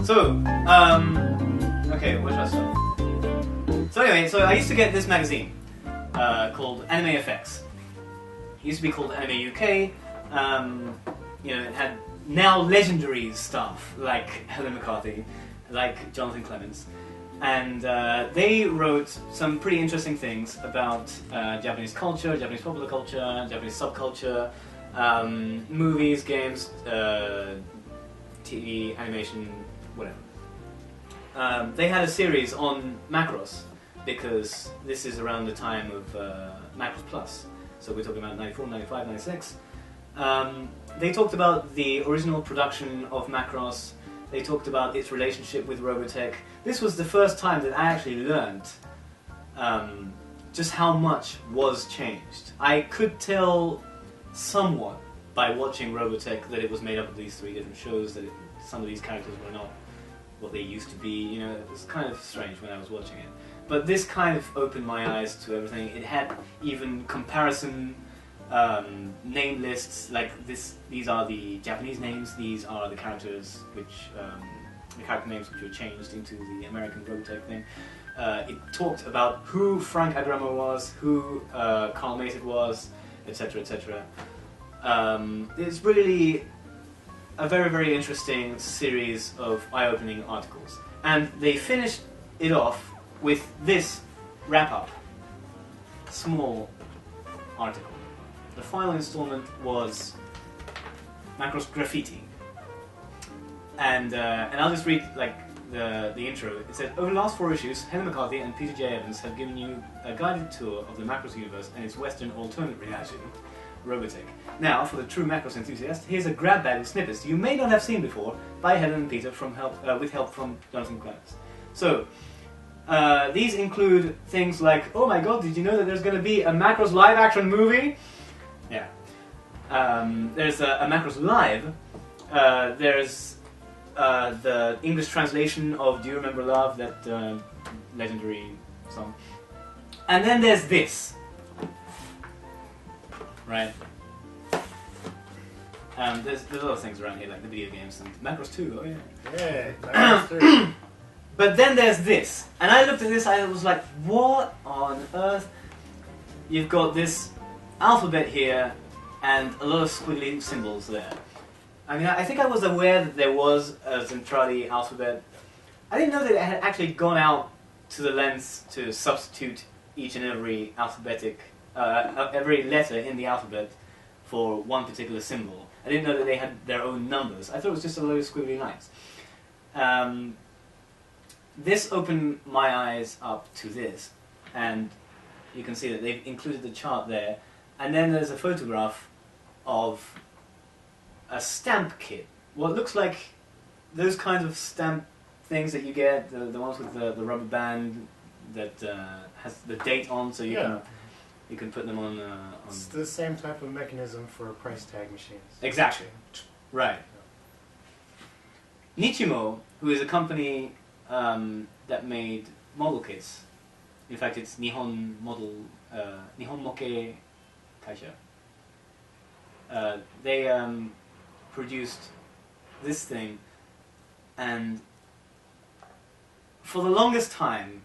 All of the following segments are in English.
So, okay, where should I start? So anyway, so I used to get this magazine called Anime FX. It used to be called Anime UK. You know, it had now legendary stuff like Helen McCarthy, like Jonathan Clements, and they wrote some pretty interesting things about Japanese culture, Japanese popular culture, Japanese subculture, movies, games, TV, animation, whatever. They had a series on Macross, because this is around the time of Macross Plus, so we're talking about 94, 95, 96. They talked about the original production of Macross. They talked about its relationship with Robotech. This was the first time that I actually learned just how much was changed. I could tell somewhat by watching Robotech that it was made up of these 3 different shows, that some of these characters were not what they used to be. You know, it was kind of strange when I was watching it. But this kind of opened my eyes to everything. It had even comparison name lists, like this. These are the Japanese names. These are the characters which the character names which were changed into the American Robotech thing. It talked about who Frank Agramo was, who Carl Mated was, etc., etc. It's really a very, very interesting series of eye-opening articles, and they finished it off with this wrap-up, small article. The final installment was Macross Graffiti, and I'll just read like the intro. It says, over the last 4 issues, Helen McCarthy and Peter J. Evans have given you a guided tour of the Macross universe and its Western alternate reality, Robotech. Now, for the true Macross enthusiast, here's a grab bag of snippets you may not have seen before by Helen and Peter with help from Jonathan Clements. So, these include things like, oh my god, did you know that there's going to be a Macross live-action movie? Yeah. There's a Macross Live. There's the English translation of Do You Remember Love, that legendary song. And then there's this. Right. There's a lot of things around here, like the video games and Macross 2, oh yeah. Yeah, Macross 3. But then there's this, and I looked at this, I was like, what on earth? You've got this alphabet here, and a lot of squiggly symbols there. I mean, I think I was aware that there was a Zentradi alphabet. I didn't know that it had actually gone out to the lengths to substitute each and every alphabetic, every letter in the alphabet for one particular symbol. I didn't know that they had their own numbers. I thought it was just a load of squiggly lines. This opened my eyes up to this, and you can see that they've included the chart there, and then there's a photograph of a stamp kit. What looks like those kinds of stamp things that you get, the ones with the rubber band that has the date on, so you can put them on. It's the same type of mechanism for price tag machines. Exactly. Right. Nichimo, who is a company that made model kits. In fact, it's Nihon Moke Kaisha. They produced this thing, and for the longest time,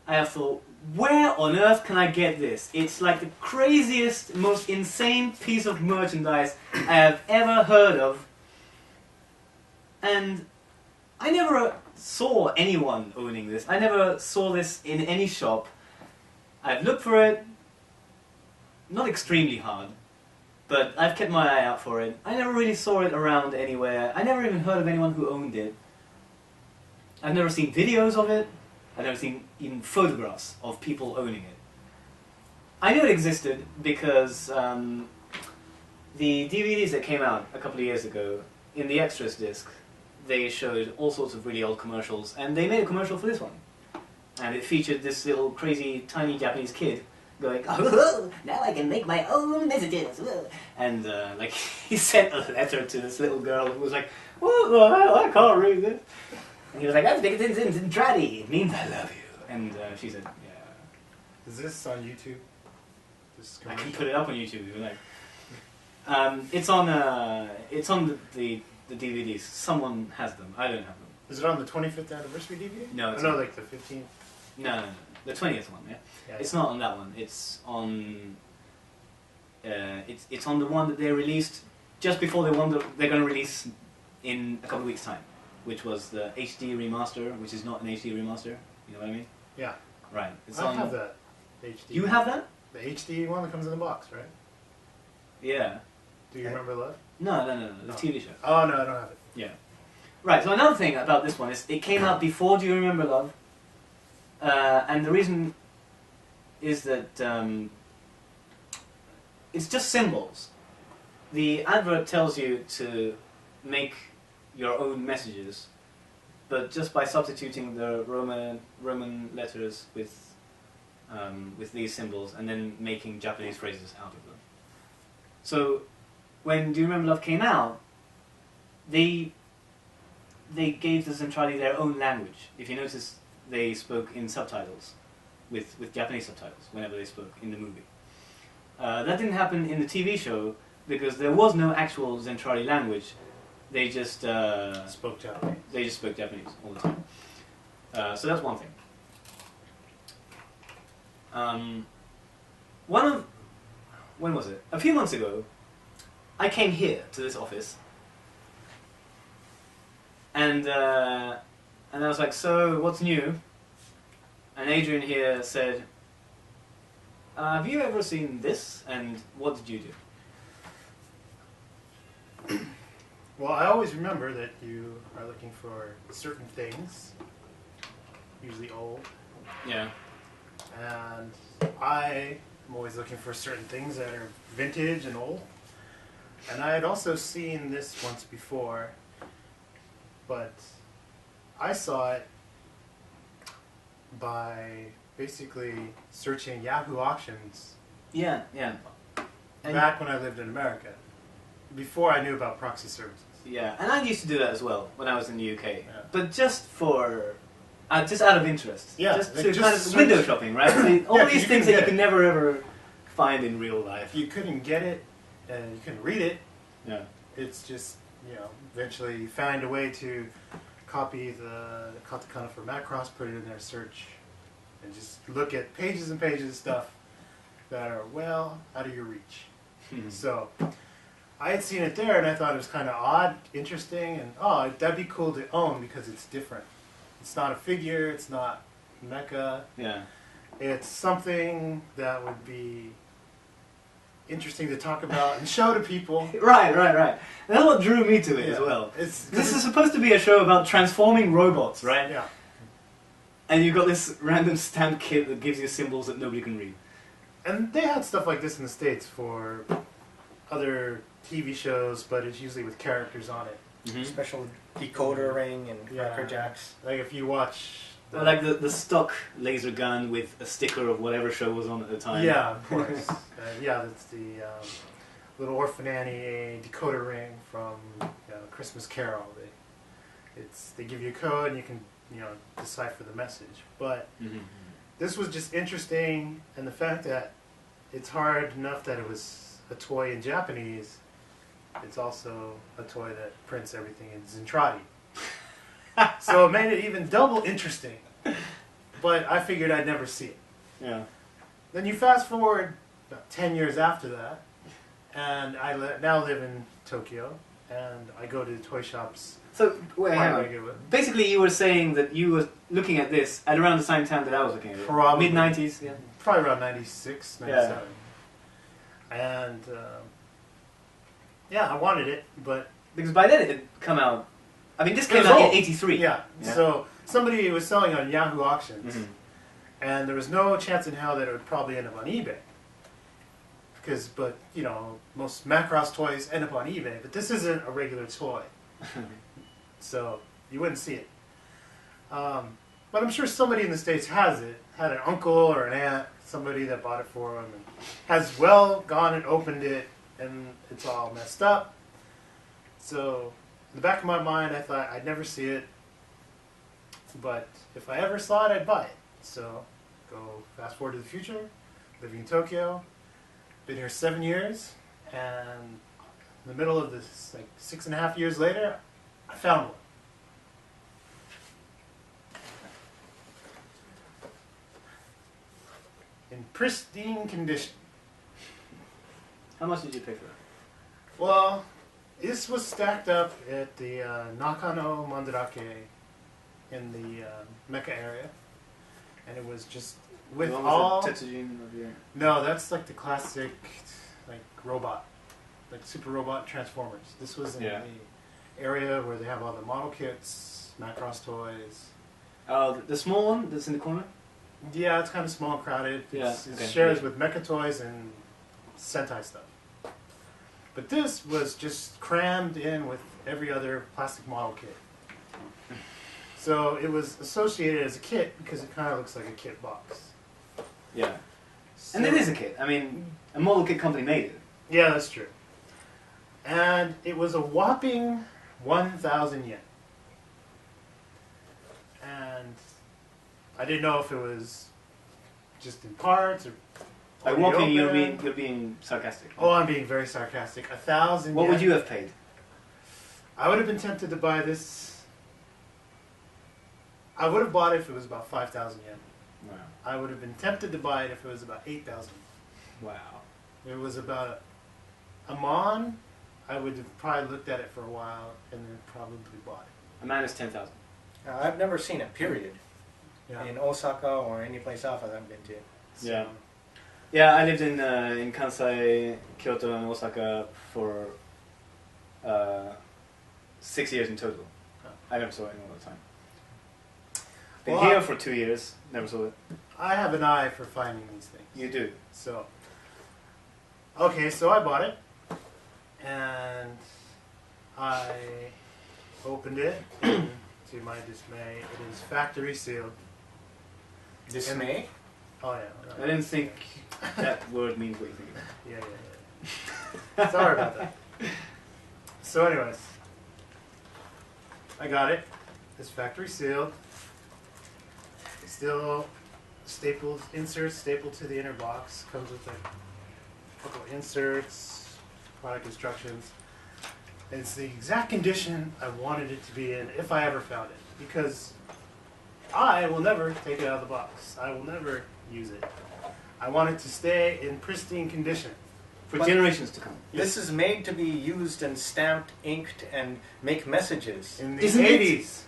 I have thought, where on earth can I get this? It's like the craziest, most insane piece of merchandise I have ever heard of, and I never saw anyone owning this. I never saw this in any shop. I've looked for it, not extremely hard, but I've kept my eye out for it. I never really saw it around anywhere. I never even heard of anyone who owned it. I've never seen videos of it. I've never seen even photographs of people owning it. I knew it existed because the DVDs that came out a couple of years ago, in the extras disc, they showed all sorts of really old commercials, and they made a commercial for this one. And it featured this little crazy tiny Japanese kid going, oh, now I can make my own messages. And like he sent a letter to this little girl who was like, oh, I can't read this. And he was like, that's because it's in Zentradi. It means I love you. And she said, yeah. Is this on YouTube? This I can put it up on YouTube if you like. It's on the DVDs. Someone has them. I don't have them. Is it on the 25th anniversary DVD? No, it's no, not. like the 15th. No, the 20th one. Yeah, Yeah, it's not on that one. It's on. It's on the one that they released just before they're going to release in a couple of weeks' time, which was the HD remaster, which is not an HD remaster. You know what I mean? Yeah. Right. It's I on. have that HD. You have that? The HD one that comes in the box, right? Yeah. Do you remember Love? No. The No. TV show. Oh no, I don't have it. Yeah. Right. So another thing about this one is it came out before Do You Remember Love? And the reason is that it's just symbols. The advert tells you to make your own messages, but just by substituting the Roman letters with these symbols and then making Japanese phrases out of them. So when Do You Remember Love came out, they gave the Zentradi their own language. If you notice, they spoke in subtitles, with Japanese subtitles, whenever they spoke in the movie. That didn't happen in the TV show, because there was no actual Zentradi language. They just Spoke Japanese. They just spoke Japanese all the time. So that's one thing. When was it? A few months ago, I came here to this office, and I was like, "So, what's new?" And Adrian here said, "Have you ever seen this? And what did you do?" Well, I always remember that you are looking for certain things, usually old, Yeah. and I am always looking for certain things that are vintage and old. And I had also seen this once before, but I saw it by basically searching Yahoo auctions Yeah. And back when I lived in America, before I knew about proxy services. yeah, and I used to do that as well when I was in the UK, Yeah. but just for, just out of interest. Yeah, just like to just kind of search- window shopping, right? All Yeah, 'cause these you things can that you get can it. never ever find in real life. You couldn't get it, and you couldn't read it. Yeah. It's just, eventually you find a way to copy the katakana for Macross, put it in their search, and just look at pages and pages of stuff that are well out of your reach. So I had seen it there, and I thought it was kind of odd, interesting, and that'd be cool to own because it's different. It's not a figure, it's not mecha. Yeah. It's something that would be interesting to talk about and show to people. Right. That's what drew me to it as Yeah. well. This This is supposed to be a show about transforming robots, right? Yeah. And you've got this random stamp kit that gives you symbols that nobody can read. And they had stuff like this in the States for other TV shows, but it's usually with characters on it. Special decoder ring and Yeah. cracker jacks. Like if you watch... Or like the stock laser gun with a sticker of whatever show was on at the time. Yeah, of course. That's the Little Orphan Annie decoder ring from Christmas Carol. They give you a code and you can decipher the message. But this was just interesting, and the fact that it's hard enough that it was a toy in Japanese, it's also a toy that prints everything in Zentradi. So it made it even double interesting. But I figured I'd never see it. Yeah. Then you fast forward about 10 years after that, and I now live in Tokyo, and I go to the toy shops So, wait, hang quite on. regularly. Basically, you were saying that you were looking at this at around the same time that I was looking at it. Probably. Mid-90s, yeah. Probably around 96, 97. And, I wanted it, but... Because by then it had come out... I mean, this It came was out in old. 83. Yeah. So somebody was selling on Yahoo auctions, Mhm. and there was no chance in hell that it would probably end up on eBay. But most Macross toys end up on eBay, but this isn't a regular toy. So you wouldn't see it. But I'm sure somebody in the States has it, had an uncle or an aunt, somebody that bought it for them, and has gone and opened it, and it's all messed up. So in the back of my mind, I thought I'd never see it, but if I ever saw it, I'd buy it. So go fast forward to the future, living in Tokyo, been here 7 years, and in the middle of this, 6.5 years later, I found one. in pristine condition. How much did you pay for it? Well, this was stacked up at the Nakano Mandarake in the Mecca area, and it was just with all. No, that's like the classic, like robot, like Super Robot Transformers. This was in the area where they have all the model kits, Macross toys. Oh, the small one that's in the corner? Yeah, it's kind of small and crowded. It shares with Mecha toys and Sentai stuff. But this was just crammed in with every other plastic model kit. So it was associated as a kit because it kind of looks like a kit box. Yeah. So, and it is a kit. I mean, a model kit company made it. Yeah, that's true. And it was a whopping 1,000 yen. And I didn't know if it was just in parts or... By whopping, you're being sarcastic. Oh, I'm being very sarcastic. 1,000 yen. What would you have paid? I would have been tempted to buy this. I would have bought it if it was about 5,000 yen. Wow. I would have been tempted to buy it if it was about 8,000. Wow. If it was about a mon, I would have probably looked at it for a while and then probably bought it. A man is 10,000. I've never seen it, period. Yeah. In Osaka or any place else I've been to. So, Yeah. Yeah, I lived in Kansai, Kyoto, and Osaka for 6 years in total. I never saw it all the time. Been Well, here for 2 years, never saw it. I have an eye for finding these things. You do. So, okay, so I bought it, and I opened it, and to my dismay, it is factory sealed. Dismay? Oh yeah. I didn't think that word means what you think. Yeah. Sorry about that. So anyways, I got it. It's factory sealed. Still stapled, inserts stapled to the inner box. Comes with a couple of inserts, product instructions. And it's the exact condition I wanted it to be in if I ever found it. Because I will never take it out of the box. I will never use it. I want it to stay in pristine condition. For But generations to come. This is made to be used and stamped, inked, and make messages. In the Isn't it? 80s.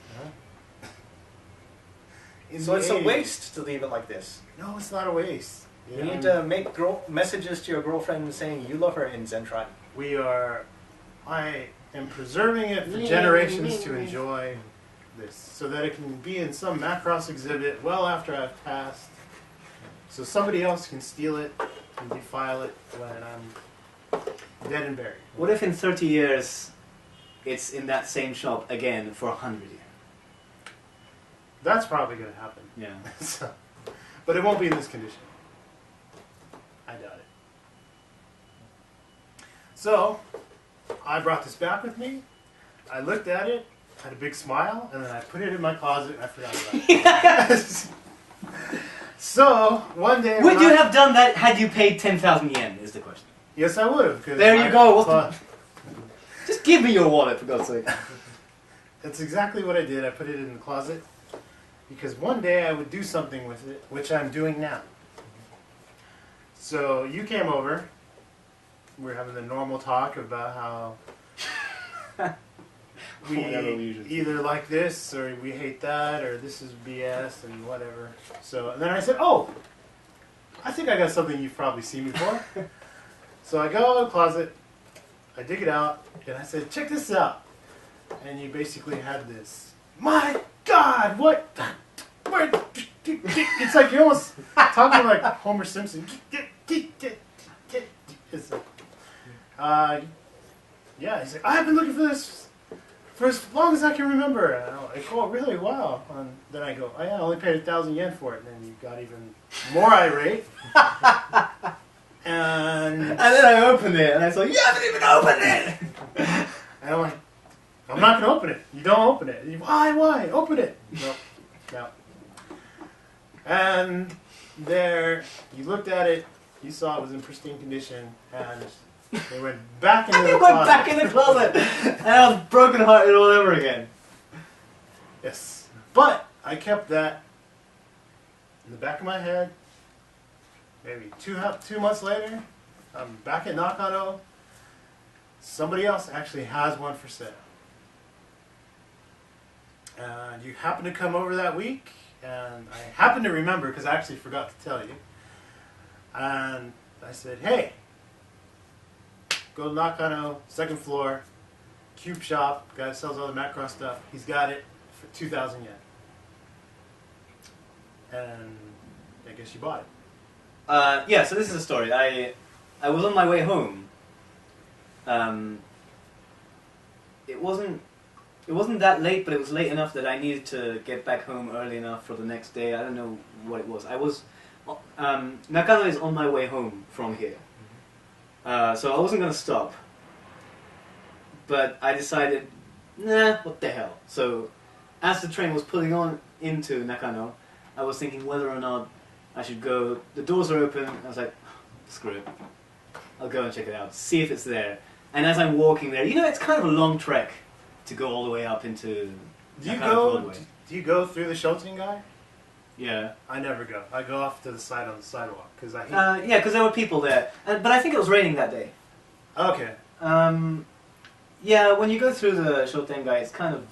In So the it's 80s. a waste to leave it like this. No, it's not a waste. You need to make messages to your girlfriend saying you love her in Zentradi. I am preserving it for generations to enjoy this, so that it can be in some Macross exhibit well after I've passed, so somebody else can steal it and defile it when I'm dead and buried. What if in 30 years it's in that same shop again for 100 years? That's probably going to happen. Yeah. So, but it won't be in this condition. I doubt it. So, I brought this back with me. I looked at it, had a big smile, and then I put it in my closet and I forgot about it. So, one day... Would you have done that had you paid 10,000 yen, is the question. Yes, I would have. There you go. Just give me your wallet, for God's sake. That's exactly what I did. I put it in the closet because one day I would do something with it, which I'm doing now. So you came over. We're having the normal talk about how we either like this or we hate that or this is BS and whatever. So and then I said, "Oh, I think I got something you've probably seen before." So I go in the closet, I dig it out, and I said, "Check this out." And you basically had this. My God, what? It's like you're almost talking like Homer Simpson. It's like, yeah, he's like, I've been looking for this for as long as I can remember. And I'm like, oh, really? Wow. And then I go, oh yeah, I only paid 1,000 yen for it. And then you got even more irate. And then I opened it, and I saw, you haven't even opened it! And I'm like, I'm not going to open it. You don't open it. Why? Open it. Nope. No. And there, you looked at it, you saw it was in pristine condition, and they went back into the closet. Went back in the closet, and I was brokenhearted all over again. Yes. But I kept that in the back of my head, maybe 2 months later, I'm back at Nakano. Somebody else actually has one for sale. And you happen to come over that week, and I happen to remember because I actually forgot to tell you. And I said, hey, go to Nakano, second floor, Cube Shop, guy that sells all the Macross stuff. He's got it for 2,000 yen. And I guess you bought it. Yeah, so this is a story. I was on my way home. It wasn't that late, but it was late enough that I needed to get back home early enough for the next day. I don't know what it was. Nakano is on my way home from here. So I wasn't going to stop. But I decided, nah, what the hell. So as the train was pulling on into Nakano, I was thinking whether or not I should go. The doors are open. I was like, screw it. I'll go and check it out, see if it's there. And as I'm walking there, it's kind of a long trek to go all the way up into Broadway. Do you go through the Shotengai? Yeah. I never go. I go off to the side on the sidewalk because I hate. Yeah, because there were people there, but I think it was raining that day. Okay. Yeah, when you go through the Shotengai, it's kind of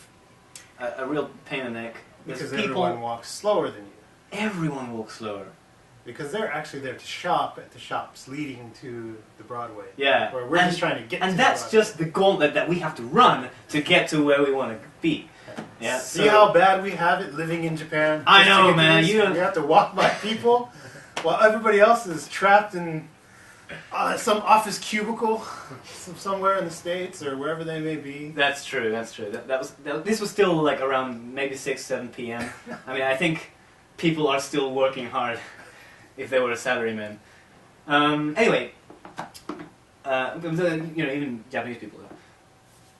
a real pain in the neck. Because everyone walks slower than you. Everyone walks slower. Because they're actually there to shop at the shops leading to the Broadway. Yeah. Where we're just trying to get to and the that's Broadway. just the gauntlet that we have to run to get to where we want to be. Yeah. See how bad we have it living in Japan? I know, man. You have to walk by people while everybody else is trapped in some office cubicle somewhere in the States or wherever they may be. That's true. That's true. This was still like around maybe 6, 7 p.m. I mean, I think people are still working hard if they were a salaryman. Anyway, even Japanese people.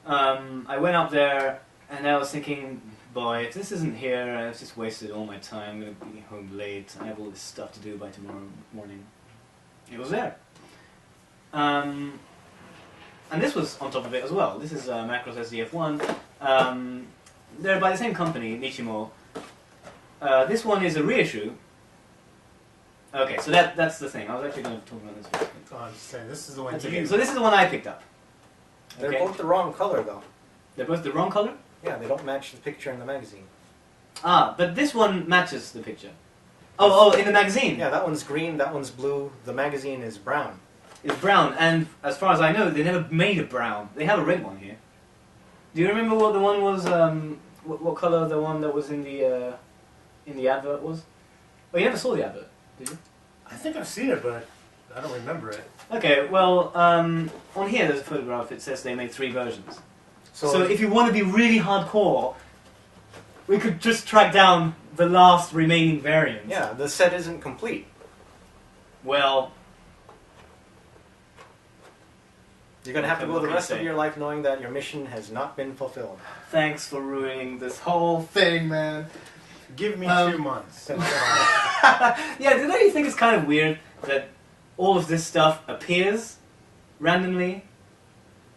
I went up there and I was thinking, boy, if this isn't here, I've just wasted all my time. I'm going to be home late. I have all this stuff to do by tomorrow morning. It was there. And this was on top of it as well. This is Macross SDF1. They're by the same company, Nichimo. This one is a reissue. Okay, so that's the thing. I was actually going to talk about this. Oh, I'm just saying, this is the one That's you... okay. So this is the one I picked up. They're Okay. both the wrong color, though. They're both the wrong color? Yeah, they don't match the picture in the magazine. Ah, but this one matches the picture. Oh, in the magazine. Yeah, that one's green, that one's blue. The magazine is brown. It's brown, and as far as I know, they never made it brown. They have a red one here. Do you remember what the one was? What color the one that was in the advert was? Oh, you never saw the advert, did you? I think I've seen it, but I don't remember it. Okay, well, on here there's a photograph. It says they made 3 versions. So if you want to be really hardcore, we could just track down the last remaining variants. Yeah, the set isn't complete. Well, You're going to have to Okay, go the what can I rest of say? your life knowing that your mission has not been fulfilled. thanks for ruining this whole thing, man. Give me 2 months. Yeah, don't you think it's kind of weird that all of this stuff appears randomly,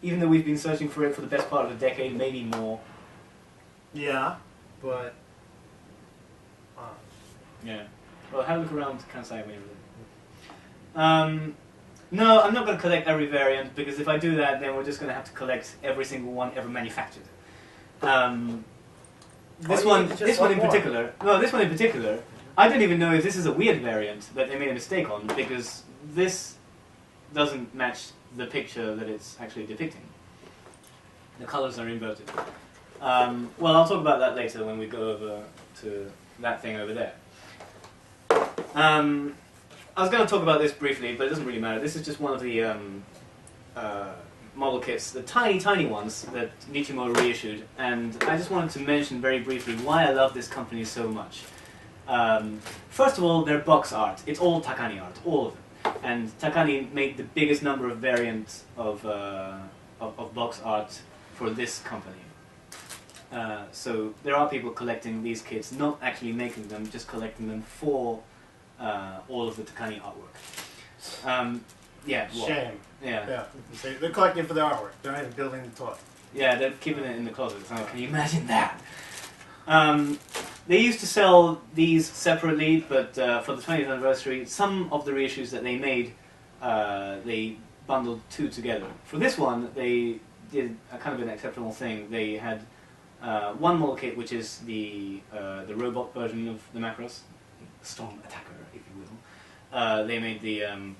even though we've been searching for it for the best part of a decade, maybe more? Yeah, but... Yeah. Well, have a look around Kansai when you're no, I'm not going to collect every variant, because if I do that, then we're just going to have to collect every single one ever manufactured. This one in particular, I don't even know if this is a weird variant that they made a mistake on, because this doesn't match the picture that it's actually depicting. The colors are inverted. Well, I'll talk about that later when we go over to that thing over there. I was going to talk about this briefly, but it doesn't really matter. This is just one of the model kits, the tiny, tiny ones that Nichimo reissued, and I just wanted to mention very briefly why I love this company so much. First of all, their box art. It's all Takani art, all of it. And Takani made the biggest number of variants of box art for this company. So there are people collecting these kits, not actually making them, just collecting them for all of the Takani artwork. Yeah. Well, Shame. Yeah. They're collecting it for the artwork. They're not even building the toy. Yeah, they're keeping it in the closet. So can you imagine that? They used to sell these separately, but for the 20th anniversary, some of the reissues that they made, they bundled two together. For this one, they did a kind of an exceptional thing. They had one model kit, which is the robot version of the Macross, Storm Attacker, if you will. They made the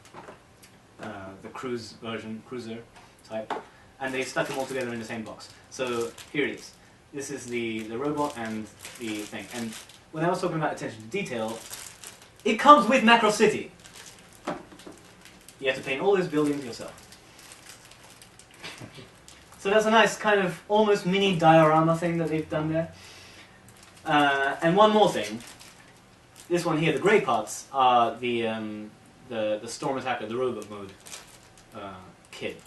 cruiser type, and they stuck them all together in the same box. So here it is. This is the robot and the thing. And when I was talking about attention to detail, it comes with Macross City. You have to paint all those buildings yourself. So that's a nice kind of almost mini diorama thing that they've done there. And one more thing. This one here, the grey parts, are the Storm Attacker, the robot mode kit.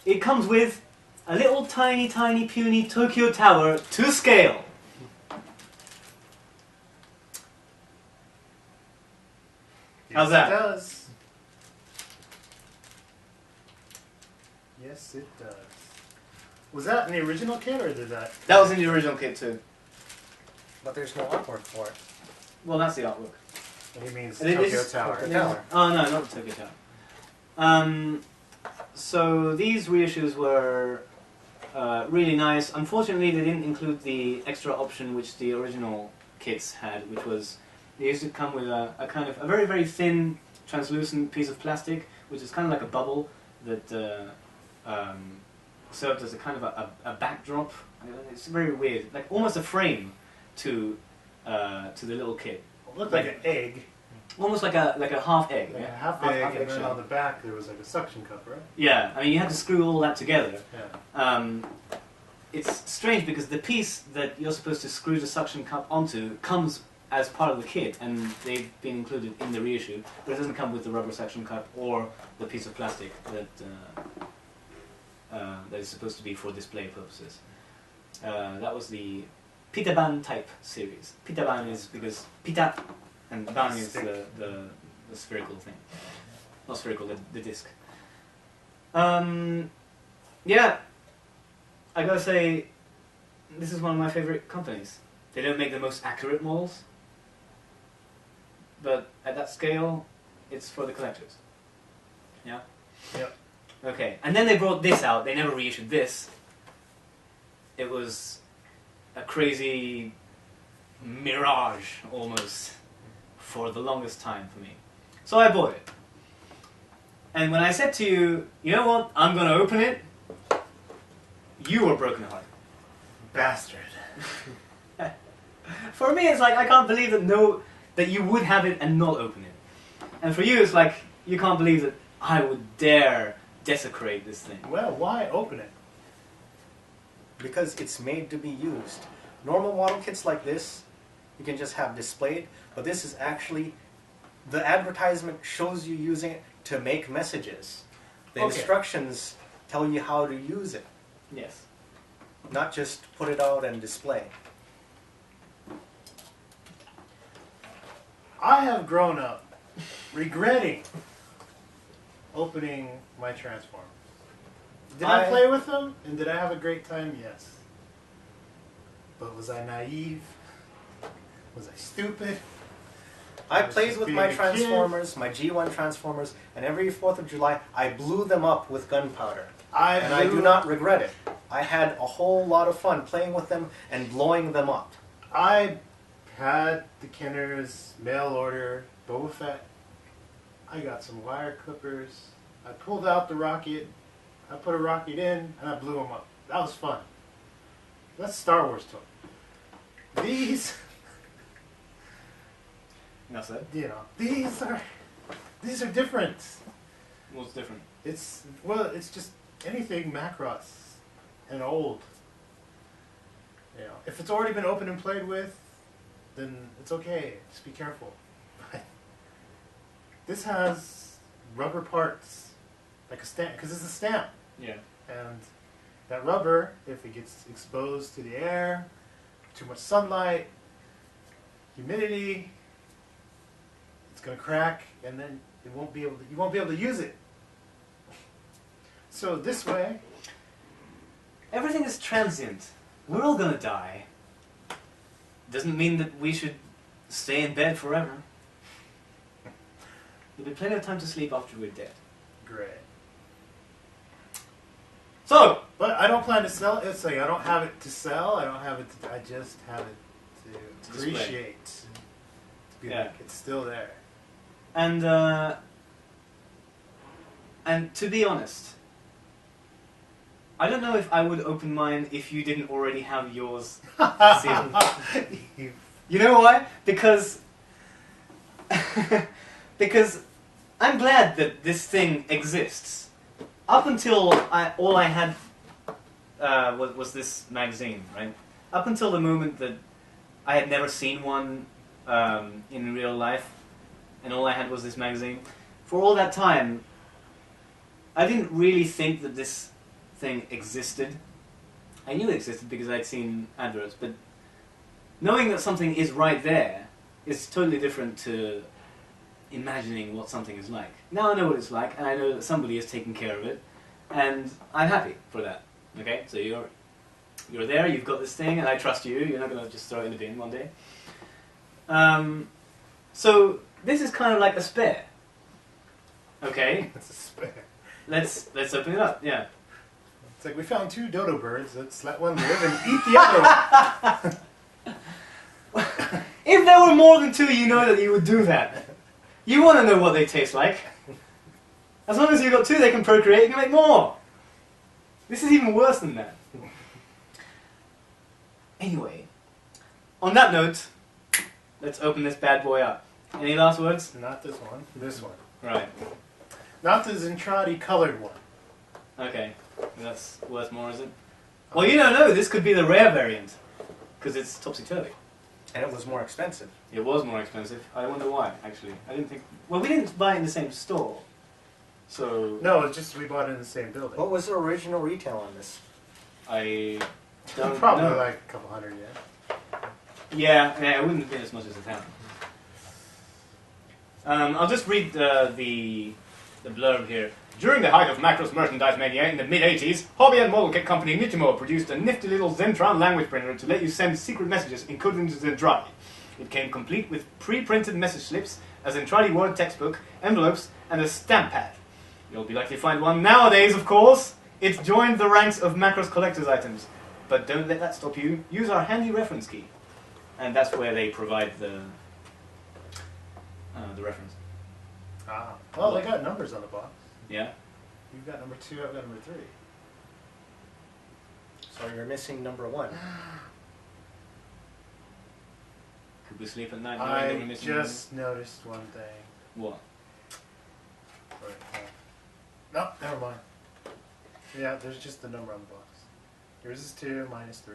It comes with a little tiny, tiny, puny Tokyo Tower to scale. How's that? Yes, it does. Yes, it does. Was that in the original kit, or did that... That was in the original kit too. But there's no artwork for it. Well, that's the artwork. He means And it Tokyo is- Tower. Tokyo Tower. Oh no, not the Tokyo Tower. So these reissues were really nice. Unfortunately, they didn't include the extra option which the original kits had, which was they used to come with a kind of a very, very thin, translucent piece of plastic, which is kind of like a bubble that served as a kind of a backdrop. It's very weird, like almost a frame to the little kit. It looked like an egg. Almost like a half egg. Like Yeah? a half egg, and then shell. on the back there was like a suction cup, right? Yeah, I mean you had to screw all that together. Yeah. It's strange because the piece that you're supposed to screw the suction cup onto comes as part of the kit, and they've been included in the reissue, but it doesn't come with the rubber suction cup or the piece of plastic that that is supposed to be for display purposes. That was the Pitaban type series. Pitaban is because Pita and Ban is the spherical thing. Not spherical, the disc. Yeah, I gotta say, this is one of my favorite companies. They don't make the most accurate models, but at that scale, it's for the collectors. Yeah? Yep. Okay, and then they brought this out. They never reissued this. It was a crazy mirage, almost, for the longest time for me. So I bought it. And when I said to you, you know what, I'm going to open it, you were brokenhearted. Bastard. For me, it's like, I can't believe that you would have it and not open it. And for you, it's like, you can't believe that I would dare desecrate this thing. Well, why open it? Because it's made to be used. Normal model kits like this, you can just have displayed, but this is actually, the advertisement shows you using it to make messages. The Okay. instructions tell you how to use it, Yes. not just put it out and display. I have grown up regretting opening my Transformers. Did I play with them, and did I have a great time? Yes. But was I naive? Was I stupid? I was played just with being my a kid. Transformers, my G1 Transformers, and every 4th of July I blew them up with gunpowder. And I do not regret it. I had a whole lot of fun playing with them and blowing them up. I had the Kenners mail order Boba Fett. I got some wire clippers. I pulled out the rocket. I put a rocket in, and I blew them up. That was fun. That's Star Wars toy. These, That's it. you know, these are different. What's different? It's just anything Macross and old. You know, if it's already been opened and played with, then it's okay. Just be careful. But this has rubber parts, like a stamp, because it's a stamp, Yeah. and that rubber, if it gets exposed to the air, too much sunlight, humidity, it's gonna crack, and then you won't be able to use it. So this way, Everything is transient. We're all gonna die. doesn't mean that we should stay in bed forever. There'll be plenty of time to sleep after we're dead. Great. So, But I don't plan to sell it. It's like I don't have it to sell. I don't have it to, I just have it to display. appreciate. To be Yeah. like, it's still there. and to be honest, I don't know if I would open mine if you didn't already have yours sealed. You know why? Because because I'm glad that this thing exists. Up until all I had was this magazine, right? Up until the moment that I had never seen one in real life, and all I had was this magazine. For all that time, I didn't really think that this thing existed. I knew it existed because I'd seen adverts, but knowing that something is right there is totally different to imagining what something is like. Now I know what it's like, and I know that somebody is taking care of it, and I'm happy for that. Okay, so you're there, you've got this thing, and I trust you. You're not going to just throw it in the bin one day. So this is kind of like a spare. Okay, It's a spare. let's open it up. Yeah. It's like we found 2 dodo birds. Let's let one live and eat the other one. If there were more than 2, you know that you would do that. You want to know what they taste like. As long as you've got 2, they can procreate, you can make more. This is even worse than that. Anyway, on that note, let's open this bad boy up. Any last words? Not this one. This one. Right. Not the Zentradi colored one. Okay. That's worth more, is it? Well, you don't know. This could be the rare variant. Because it's topsy-turvy. And it was more expensive. It was more expensive. I wonder why, actually. I didn't think... Well, we didn't buy it in the same store. So... No, it's just we bought it in the same building. What was the original retail on this? I don't Probably know. like a couple hundred, yeah. Yeah, it wouldn't have been as much as it happened. I'll just read the blurb here. During the height of Macross merchandise mania in the mid-80s, hobby and model kit company Nitimo produced a nifty little Zentran language printer to let you send secret messages encoded into Zentradi. It came complete with pre-printed message slips, a Zentradi Word textbook, envelopes, and a stamp pad. You'll be likely to find one nowadays, of course. It's joined the ranks of Macross collector's items. But don't let that stop you. Use our handy reference key. And that's where they provide the reference. Ah. Well, they got numbers on the box. Yeah? You've got number 2, I've got number 3. So you're missing number 1. Could we sleep at night knowing that we're I missing just noticed one thing. What? Right. No, never mind. Yeah, there's just the number on the box. Yours is 2, mine is 3.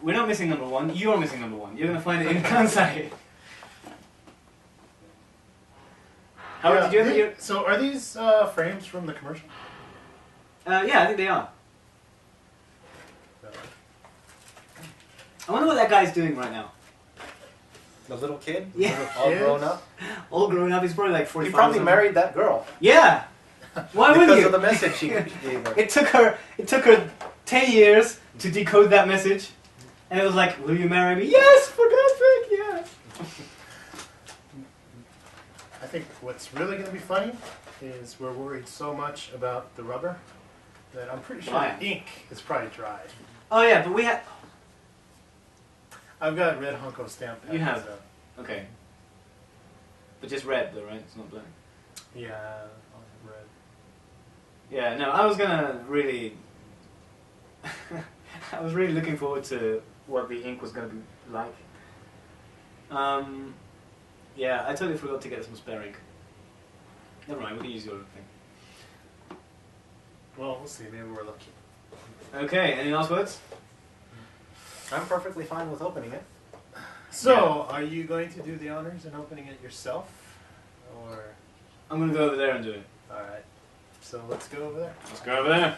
We're not missing number 1. You're missing number 1. You're going to find it in Kansai. How did you ever hear? So are these frames from the commercial? Yeah, I think they are. I wonder what that guy's doing right now. The little kid? Yeah. All Kid? grown up? All grown up, he's probably like 45. He probably or something. married that girl. Yeah. Why wouldn't Because you? of the message she gave her. It took her 10 years to decode that message, and it was like, "Will you marry me?" Yes, for God's sake, yes. I think what's really going to be funny is we're worried so much about the rubber that I'm pretty sure Why? the ink is probably dried. Oh yeah, but we had. I've got red Hunko stamp pads. You have. So, Okay. But just red though, right? It's not black. yeah, red. Yeah, no, I was gonna really... I was really looking forward to what the ink was gonna be like. Yeah, I totally forgot to get some spare ink. Never mind, we can use your thing. Well, we'll see. Maybe we're lucky. Okay, any last words? I'm perfectly fine with opening it. So, are you going to do the honors and opening it yourself? Or... I'm gonna go over there and do it. Alright. So let's go over there. Let's go over there.